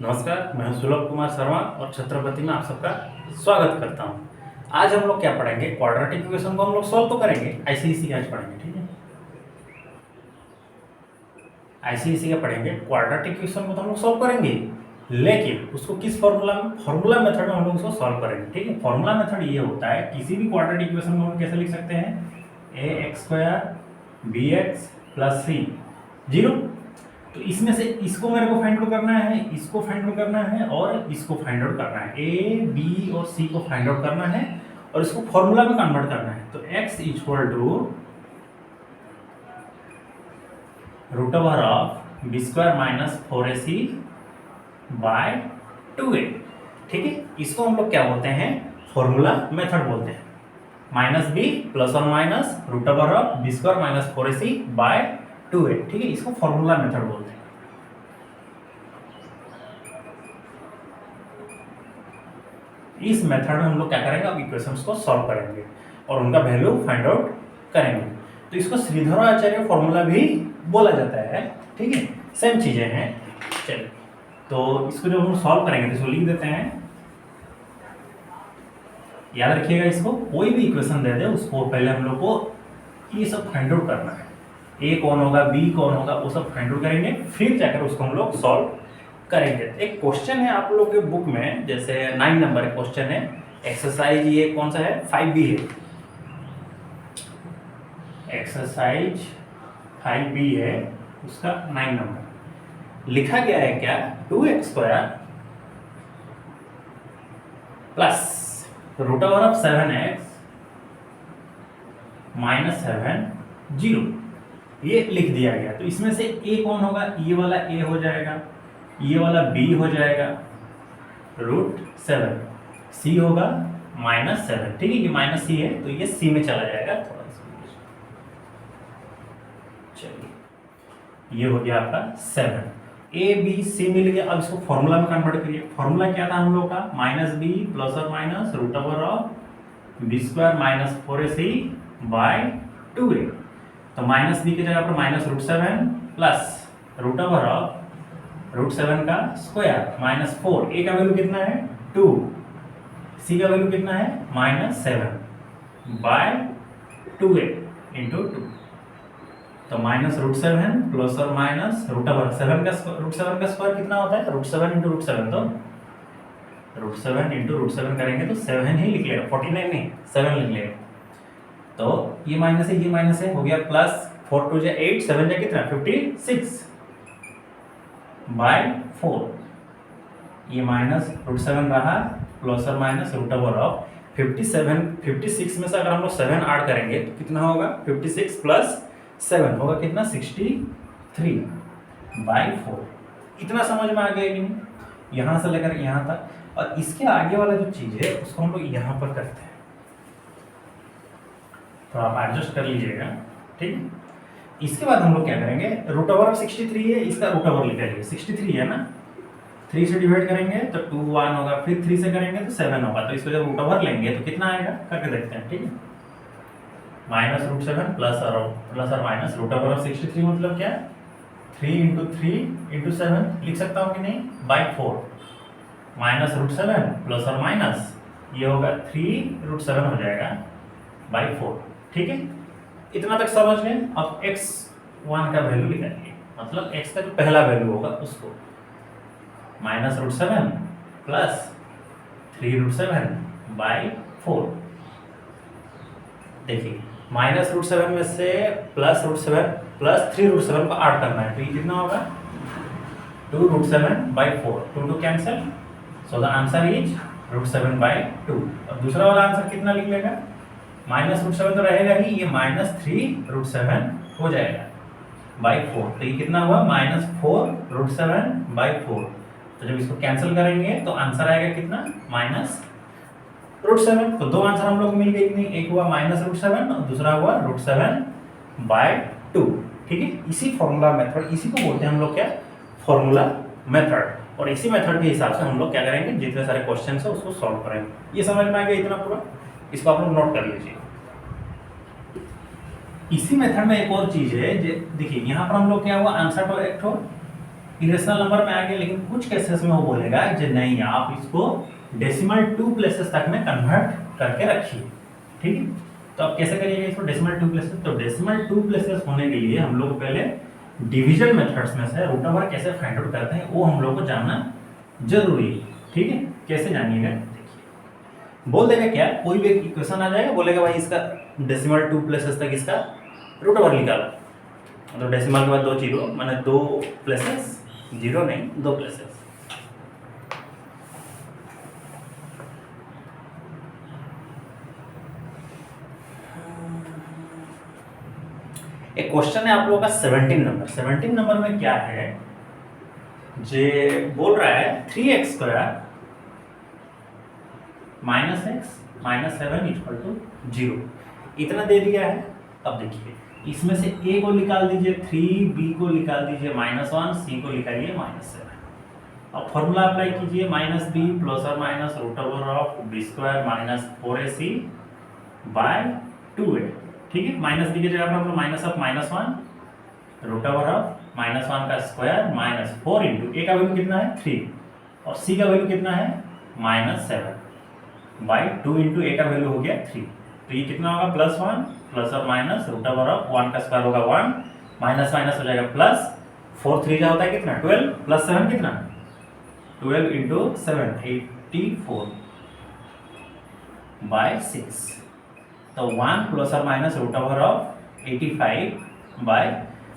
नमस्कार, मैं सुलभ कुमार शर्मा और छत्रपति में आप सबका स्वागत करता हूं। आज हम लोग क्या पढ़ेंगे, क्वाड्रेटिक इक्वेशन को हम लोग सॉल्व तो करेंगे, आईसीईसी का आज पढ़ेंगे, ठीक है। आईसीईसी का पढ़ेंगे, क्वाड्रेटिक इक्वेशन को तो हम लोग सॉल्व करेंगे, लेकिन उसको किस फॉर्मूला मेथड में हम लोग उसको सॉल्व करेंगे, ठीक है। फॉर्मूला मेथड ये होता है, किसी भी क्वाड्रेटिक इक्वेशन को हम कैसे लिख सकते हैं, ax² bx + c 0। तो इसमें से इसको मेरे को फाइंड आउट करना है, इसको फाइंड आउट करना है और इसको फाइंड आउट करना है, ए बी और सी को फाइंड आउट करना है और इसको फॉर्मूला में कन्वर्ट करना है। तो x = √(b² - 4ac / 2a), ठीक है। इसको हम लोग क्या बोलते हैं, फॉर्मूला मेथड बोलते हैं। -b ± √(b² - 4ac / 2a), ठीक है। इसको फॉर्मूला मेथड बोलते हैं। इस मेथड में हम लोग क्या करेंगे, अब इक्वेशंस को सॉल्व करेंगे और उनका वैल्यू फाइंड आउट करेंगे। तो इसको श्रीधराचार्य फॉर्मूला भी बोला जाता है, ठीक है। सेम चीजें हैं। चलिए, तो इसको जब हम सॉल्व करेंगे तो इसको लिख देते हैं। याद रखिएगा, इसको कोई भी इक्वेशन दे दे उसको पहले हम लोग को ये सब फाइंड आउट करना है। ए कौन होगा, बी कौन होगा, वो सब फाइंड आउट करेंगे, फिर जाकर उसको हम लोग सॉल्व करेंगे। एक क्वेश्चन है आप लोग के बुक में, जैसे 9 नंबर क्वेश्चन है, एक्सरसाइज ये कौन सा है, 5b है। एक्सरसाइज 5b है, उसका 9 नंबर लिखा गया है क्या, 2x² + √7x - 7 0, ये लिख दिया गया। तो इसमें से a कौन होगा, ये वाला a हो जाएगा, ये वाला b हो जाएगा, √7, c होगा -7, ठीक है। ये -c है तो ये c में चला जाएगा थोड़ा सा। चलिए, ये हो गया आपका 7, a b c मिल गया। अब इसको फॉर्मूला में कन्वर्ट करिए। फॉर्मूला क्या था हम लोग का, -b ± √(b² - 4ac / 2a। तो -b की जगह पर -√7 प्लस √7 का स्क्वायर -4, a का वैल्यू कितना है 2, c का वैल्यू कितना है -7 / 2a × 2। तो -√7 ± √7 का स्क्वायर कितना होता है, √7 × √7, तो √7 × √7 करेंगे तो 7 ही लिख लेगा, 49 नहीं 7 लिख लेगा। तो ये माइनस है, ये माइनस है, हो गया प्लस, 4 2 = 8, 7 = कितना 56 / 4। ये -√7 रहा ± √57 में से अगर हम लोग 7 ऐड करेंगे तो कितना होगा, 56 + 7 होगा कितना, 63 / 4। इतना समझ में आ गया कि नहीं, यहाँ से लेकर यहाँ तक। और इसके आगे वाला जो चीज है उसको हम लोग यहाँ पर करते हैं, तो आप एडजस्ट कर लीजिएगा, ठीक है। इसके बाद हम लोग क्या करेंगे, √63 है, इसका √, लिख लीजिए, 63 है ना, 3 से डिवाइड करेंगे तो 2 1 होगा, फिर 3 से करेंगे तो 7 होगा। तो इसको जब √, लेंगे तो कितना आएगा, करके देखते हैं, ठीक है। -√7 प्लस और √63 मतलब क्या, 3 × 3 × 7 लिख सकता हूँ कि नहीं, / 4। -√7 प्लस और माइनस ये होगा 3√7 हो जाएगा / 4, ठीक है। इतना तक समझ लें। अब x1 का वैल्यू निकालिए, मतलब x का जो पहला वैल्यू होगा उसको, -√7 प्लस 3√7 / 4। देखिए, -√7 में से +√7 प्लस 3√7 को ऐड करना है, तो ये कितना होगा 2√7 / 4, 2 2 cancel, so the answer is √7 / 2। अब दूसरा वाला आंसर कितना लिख लेगा, -√7 तो रहेगा ही, ये -3√7 हो जाएगा / 4। तो ये कितना हुआ, -4√7 / 4। तो जब इसको कैंसिल करेंगे तो आंसर आएगा कितना, -√7। तो दो आंसर हम लोग को मिल गए कि नहीं, एक हुआ -√7 और दूसरा हुआ √7 / 2, ठीक है। इसी फॉर्मूला मेथड, इसी को बोलते हैं हम लोग क्या, फॉर्मूला मेथड। और इसी मेथड के हिसाब से हम लोग क्या करेंगे, जितने सारे क्वेश्चन है उसको सॉल्व करेंगे। ये समझ में आ गया इतना पूरा, इसको आप लोग नोट कर लीजिए। इसी मेथड में एक और चीज है, देखिए यहाँ पर हम लोग क्या हुआ, आंसर तो एक इरेशनल नंबर में आ गया, लेकिन कुछ केसेस में वो बोलेगा कि नहीं आप इसको डेसिमल 2 प्लेसेस तक में कन्वर्ट करके रखिए, ठीक है। तो अब कैसे करिएगा इसको डेसिमल 2 प्लेसेस? तो डेसिमल 2 प्लेसेस होने के लिए हम लोग पहले डिवीजन मेथड्स में से रूट ओवर कैसे फाइंड आउट करते हैं वो हम लोग को जानना जरूरी है, ठीक है। कैसे जानिएगा, देखिए बोल देगा क्या, कोई भी इक्वेशन आ जाएगा, बोलेगा भाई इसका डेसिमल 2 प्लेसेस तक इसका रूट ओवर निकालो। तो डेसिमल के बाद 2 जीरो, माने 2 प्लेसेस, जीरो नहीं 2 प्लेसेस। एक क्वेश्चन है आप लोगों का 17 नंबर। 17 नंबर में क्या है, जे बोल रहा है 3x square minus x minus 7 equal to 0, इतना दे दिया है। अब देखिए इसमें से a को निकाल दीजिए 3, b को निकाल दीजिए -1, c को निकालिए -7। अब फॉर्मूला अप्लाई कीजिए -b प्लस और minus root over of b square minus 4ac by 2a, ठीक है। -b की जगह पर हम लोग minus of -1 root over of -1 का स्क्वायर माइनस 4 इंटू a का वैल्यू कितना है 3 और c का वैल्यू कितना है -7 बाई 2 इंटू a का वैल्यू हो गया 3। तो ये कितना होगा +1 प्लस और माइनस रूट ओवर ऑफ 1 का स्क्वायर होगा 1 माइनस माइनस हो जाएगा प्लस 4 3 का होता है कितना 12 प्लस 7 कितना 12 इंटू 7 84 बाय 6। तो 1 प्लस और minus root over of 85 by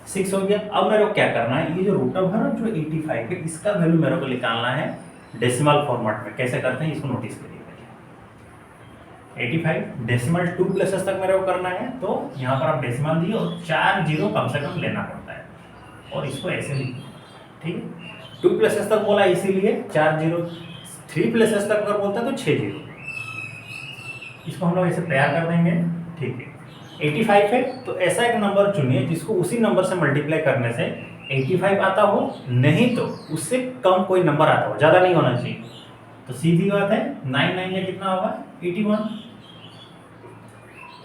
6 हो गया। अब मेरे को क्या करना है, ये जो रूट ओवर जो 85 है इसका वैल्यू मेरे को निकालना है डेसिमल फॉर्मेट में। कैसे करते हैं इसको नोटिस करिए। 85 डेसिमल 2 प्लेसेस तक मेरे को करना है, तो यहाँ पर आप डेसिमल दिए और 4 जीरो कम से कम लेना पड़ता है और इसको ऐसे लिखिए, ठीक है। 2 प्लेसेस तक बोला इसीलिए 4 जीरो, 3 प्लेसेस तक अगर बोलता है तो 6 जीरो। इसको हम लोग ऐसे तैयार कर देंगे, ठीक है। 85 है तो ऐसा एक नंबर चुनिए जिसको उसी नंबर से मल्टीप्लाई करने से 85 आता हो, नहीं तो उससे कम कोई नंबर आता हो, ज़्यादा नहीं होना चाहिए। तो सीधी बात है 9 9 या कितना होगा 81,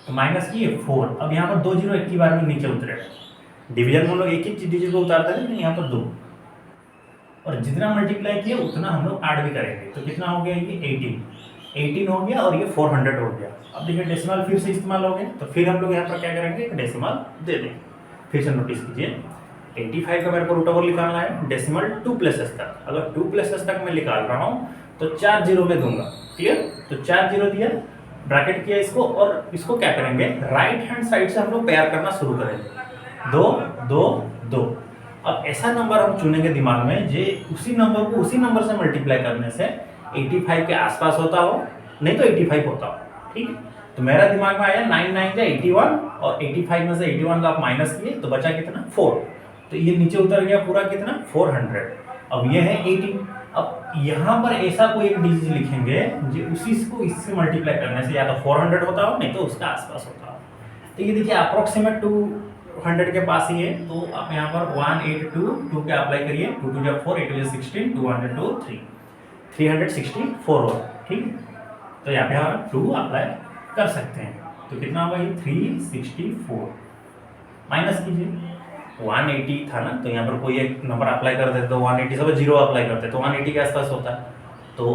तो माइनस किए 4। अब यहाँ पर 2 जीरो एक ही बार में नीचे उतरेगा। डिवीजन में हम लोग एक ही डिजिट को उतारते हैं, लेकिन यहाँ पर 2, और जितना मल्टीप्लाई किया उतना हम लोग ऐड भी करेंगे। तो कितना हो गया ये 18 हो गया और ये 400 हो गया। अब देखिए डेसिमल फिर से इस्तेमाल हो गया, तो फिर हम लोग यहाँ पर क्या करेंगे डेसिमल दे देंगे। फिर से नोटिस कीजिए 85 का मेरे को रूट ओवर निकालना है डेसिमल 2 प्लेसेस तक। अगर 2 प्लेसेस तक मैं निकाल रहा हूँ तो 4 जीरो में दूंगा, क्लियर। तो 4 जीरो दिया, ब्रैकेट किया इसको, और इसको क्या करेंगे राइट हैंड साइड से हम लोग पेयर करना शुरू करेंगे 2 2 2। अब ऐसा नंबर हम चुनेंगे दिमाग में जे उसी नंबर को उसी नंबर से मल्टीप्लाई करने से 85 के आसपास होता हो, नहीं तो 85 होता हो, ठीक है। तो मेरा दिमाग में आया 9 9 या 81, और 85 में से 81 का आप माइनस किए तो बचा कितना 4। तो ये नीचे उतर गया पूरा कितना 400। अब ये है 80। अब यहाँ पर ऐसा कोई एक डिजिट लिखेंगे जो उसी को इससे मल्टीप्लाई करने से या तो 400 होता हो, नहीं तो उसका आसपास होता हो। तो ये देखिए अप्रोक्सीमेट 200 के पास ही है। तो आप यहाँ पर 182 के अप्लाई करिए, 2 2 4 8 16 202 3 364 हो, ठीक है। तो यहाँ पे हम 2 अप्लाई कर सकते हैं। तो कितना होगा ये 364 माइनस कीजिए 180 था ना, तो यहाँ पर कोई एक नंबर अप्लाई कर देते तो 180 सब जीरो अप्लाई करते तो 180 के आसपास होता। तो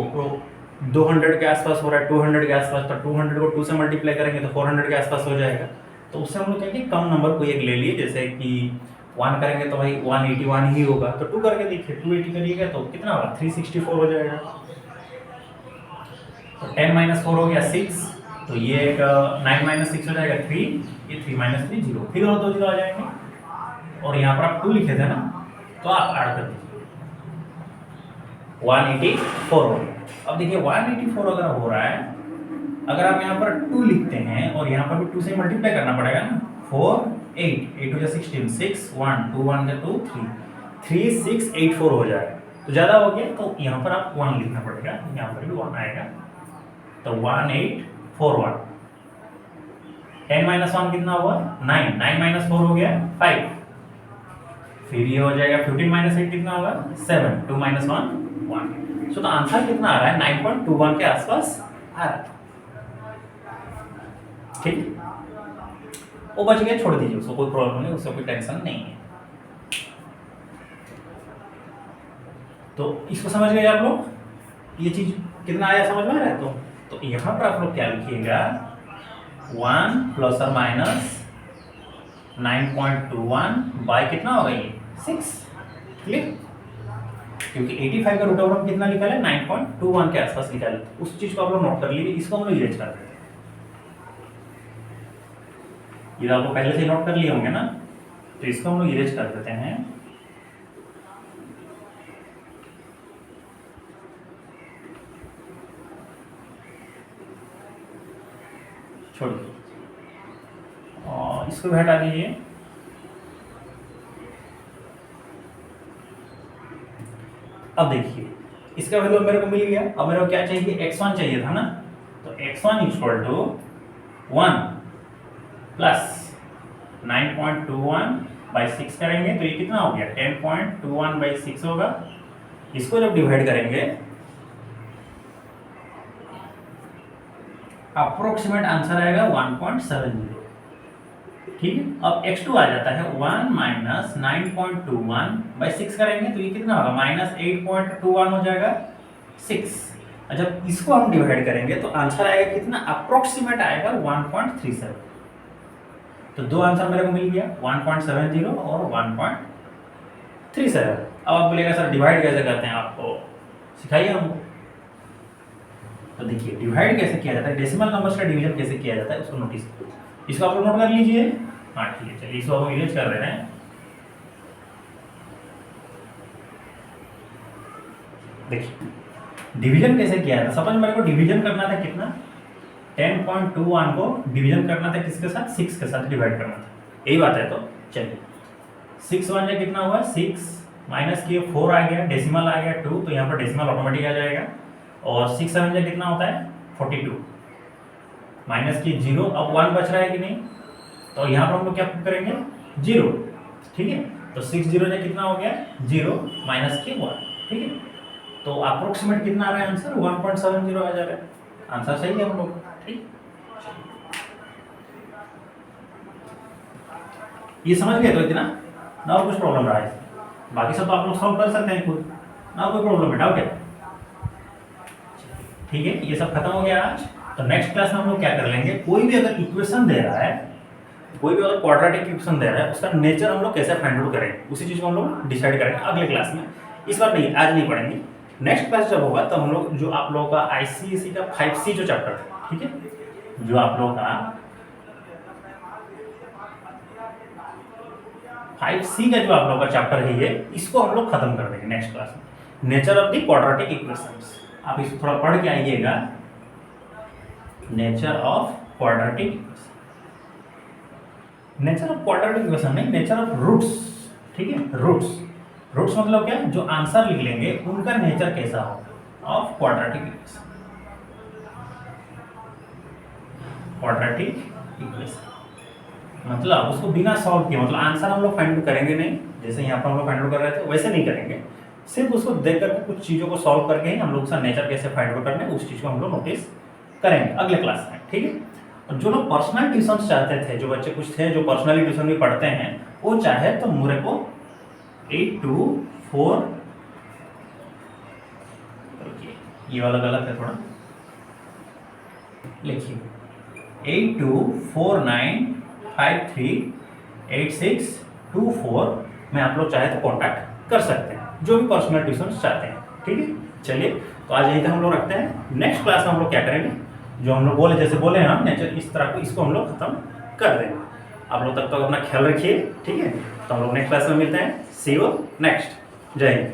200 के आसपास हो रहा है, 200 के आसपास, तो 200 को 2 से मल्टीप्लाई करेंगे तो 400 के आसपास हो जाएगा। तो उससे हम लोग कहेंगे कम नंबर कोई एक ले लिए, जैसे कि 1 करेंगे तो भाई 181 ही होगा। तो 2 करके देखिए 280 करिएगा तो कितना होगा 364 हो जाएगा। तो 10 - 4 हो गया 6, तो ये एक 9 - 6 हो जाएगा 3, ये 3 - 3 0, फिर और 2 जीरो आ जाएंगे। और यहाँ पर आप 2 लिखे थे ना, तो आप ऐड कर दीजिए 184 हो गया। अब देखिए 184 अगर हो रहा है, अगर आप यहाँ पर 2 लिखते हैं और यहाँ पर भी 2 से मल्टीप्लाई करना पड़ेगा ना, 4 8 8 2 16 6 1 2 1 2 3 3684 हो जाएगा। तो ज़्यादा हो गया तो यहाँ पर आप 1 लिखना पड़ेगा, यहाँ पर भी 1 आएगा। तो 1841। 10 - 1 कितना हुआ 9, 9 - 4 हो गया 5, फिर ये हो जाएगा 15 - 8 कितना होगा 7, 2 - 1 1। सो तो आंसर कितना आ रहा है 9.21 के आसपास आ रहा है, ठीक। वो बच गया, छोड़ दीजिए उसको, कोई प्रॉब्लम नहीं, उससे कोई टेंशन नहीं है। तो इसको समझ गए आप लोग, ये चीज कितना आया समझ में आ रहा है? तो यहाँ पर आप लोग क्या लिखिएगा, 1 प्लस और माइनस 9.21 बाय कितना होगा ये 6, क्लियर? क्योंकि 85 का रूट ओवर हम कितना निकाले 9.21 के आसपास निकाले, उस चीज को आप लोग नोट कर लीजिए। इसको हम लोग इरेज कर देते हैं, ये आपको पहले से नोट कर लिए होंगे ना, तो इसको हम लोग इरेज कर देते हैं। छोड़िए और इसको भी हटा दीजिए। अब देखिए इसका वैल्यू मेरे को मिल गया, अब मेरे को क्या चाहिए, x1 चाहिए था ना, तो x1 equal to 1 plus 9.21 by 6 करेंगे तो ये कितना हो गया 10.21 बाई 6 होगा। इसको जब डिवाइड करेंगे अप्रोक्सीमेट आंसर आएगा 1.70, ठीक है। अब x2 आ जाता है 1 माइनस 9.21 बाई 6 करेंगे तो ये कितना होगा माइनस 8.21 हो जाएगा 6। जब इसको हम डिवाइड करेंगे तो आंसर आएगा कितना, अप्रोक्सीमेट आएगा 1.37। तो दो आंसर मेरे को मिल गया 1.70 और 1.37। अब आप बोलेगा सर डिवाइड कैसे करते हैं, आपको सिखाइए हमको। तो देखिए डिवाइड कैसे किया जाता है, डेसिमल नंबर्स का डिवीजन कैसे किया जाता है उसको नोटिस, इसको आप लोग नोट कर लीजिए। हाँ ठीक है, चलिए इसको हम इरेज कर रहे हैं। देखिए डिवीजन कैसे किया था, सपोज मेरे को डिवीजन करना था कितना 10.21 को डिवीजन करना था किसके साथ, 6 के साथ डिवाइड करना था, यही बात है। तो चलिए 6 1 जा कितना हुआ 6, माइनस किए 4 आ गया, डेसिमल आ गया 2, तो यहाँ पर डेसिमल ऑटोमेटिक आ जाएगा। और 6 7 जा कितना होता है 42, माइनस की 0, अब 1 बच रहा है कि नहीं, तो यहाँ पर हम लोग क्या करेंगे 0, ठीक है। तो 6 0 जा कितना हो गया 0 माइनस की 1, ठीक है। तो अप्रोक्सीमेट कितना आ रहा है आंसर 1.70 आ जा रहा है, आंसर सही है हम लोग, ठीक। ये समझ गए तो इतना ना, और कुछ प्रॉब्लम रहा है, बाकी सब तो आप लोग सॉल्व कर सकते हैं खुद ना, कोई प्रॉब्लम है, डाउट है, ठीक है। ये सब खत्म हो गया आज। तो नेक्स्ट क्लास में हम लोग क्या कर लेंगे, कोई भी अगर इक्वेशन दे रहा है, कोई भी अगर क्वाड्रेटिक इक्वेशन दे रहा है, उसका नेचर हम लोग कैसे फाइंड आउट करेंगे, उसी चीज को हम लोग डिसाइड करेंगे अगले क्लास में। इस बार नहीं, आज नहीं पढ़ेंगे, नेक्स्ट क्लास जब होगा तब हम लोग जो आप लोगों का आईसीएसई का 5C जो चैप्टर है, ठीक है, जो आप लोगों का 5C का जो आप लोगों का चैप्टर है ये, इसको हम लोग खत्म कर देंगे नेक्स्ट क्लास में, nature of the quadratic equations. आप इसको थोड़ा पढ़ के आइएगा, nature of quadratic equation, nature of quadratic equation नहीं, नेचर ऑफ रूट्स, ठीक है। रूट्स, रूट्स मतलब क्या, जो आंसर लिख लेंगे उनका नेचर कैसा होगा of quadratic equation, quadratic equation मतलब उसको बिना सॉल्व किए, मतलब आंसर हम लोग फाइंड आउट करेंगे नहीं, जैसे यहाँ पर हम लोग फाइंड आउट कर रहे थे वैसे नहीं करेंगे, सिर्फ उसको देख करके कुछ चीज़ों को सॉल्व करके ही हम लोग उसका नेचर कैसे फाइंड आउट करना है उस चीज़ को हम लोग नोटिस करेंगे अगले क्लास में, ठीक है। और जो लोग पर्सनल ट्यूशन चाहते थे, जो बच्चे कुछ थे जो पर्सनली ट्यूशन भी पढ़ते हैं, वो चाहे तो मेरे को 8 2 4, ये वाला गलत है थोड़ा, लिखिए 8 2 4 9 5 3 8 6 2 4 में आप लोग चाहे तो कॉन्टैक्ट कर सकते हैं, जो भी पर्सनल ट्यूशन चाहते हैं, ठीक है। चलिए तो आज यहीं तक हम लोग रखते हैं, नेक्स्ट क्लास में हम लोग क्या करेंगे, जो हम लोग बोले जैसे बोले हम नेचर इस तरह को, इसको हम लोग खत्म कर देंगे। आप लोग तब तक अपना ख्याल रखिए, ठीक है। तो हम लोग नेक्स्ट क्लास में मिलते हैं, सी यू नेक्स्ट, जय हिंद।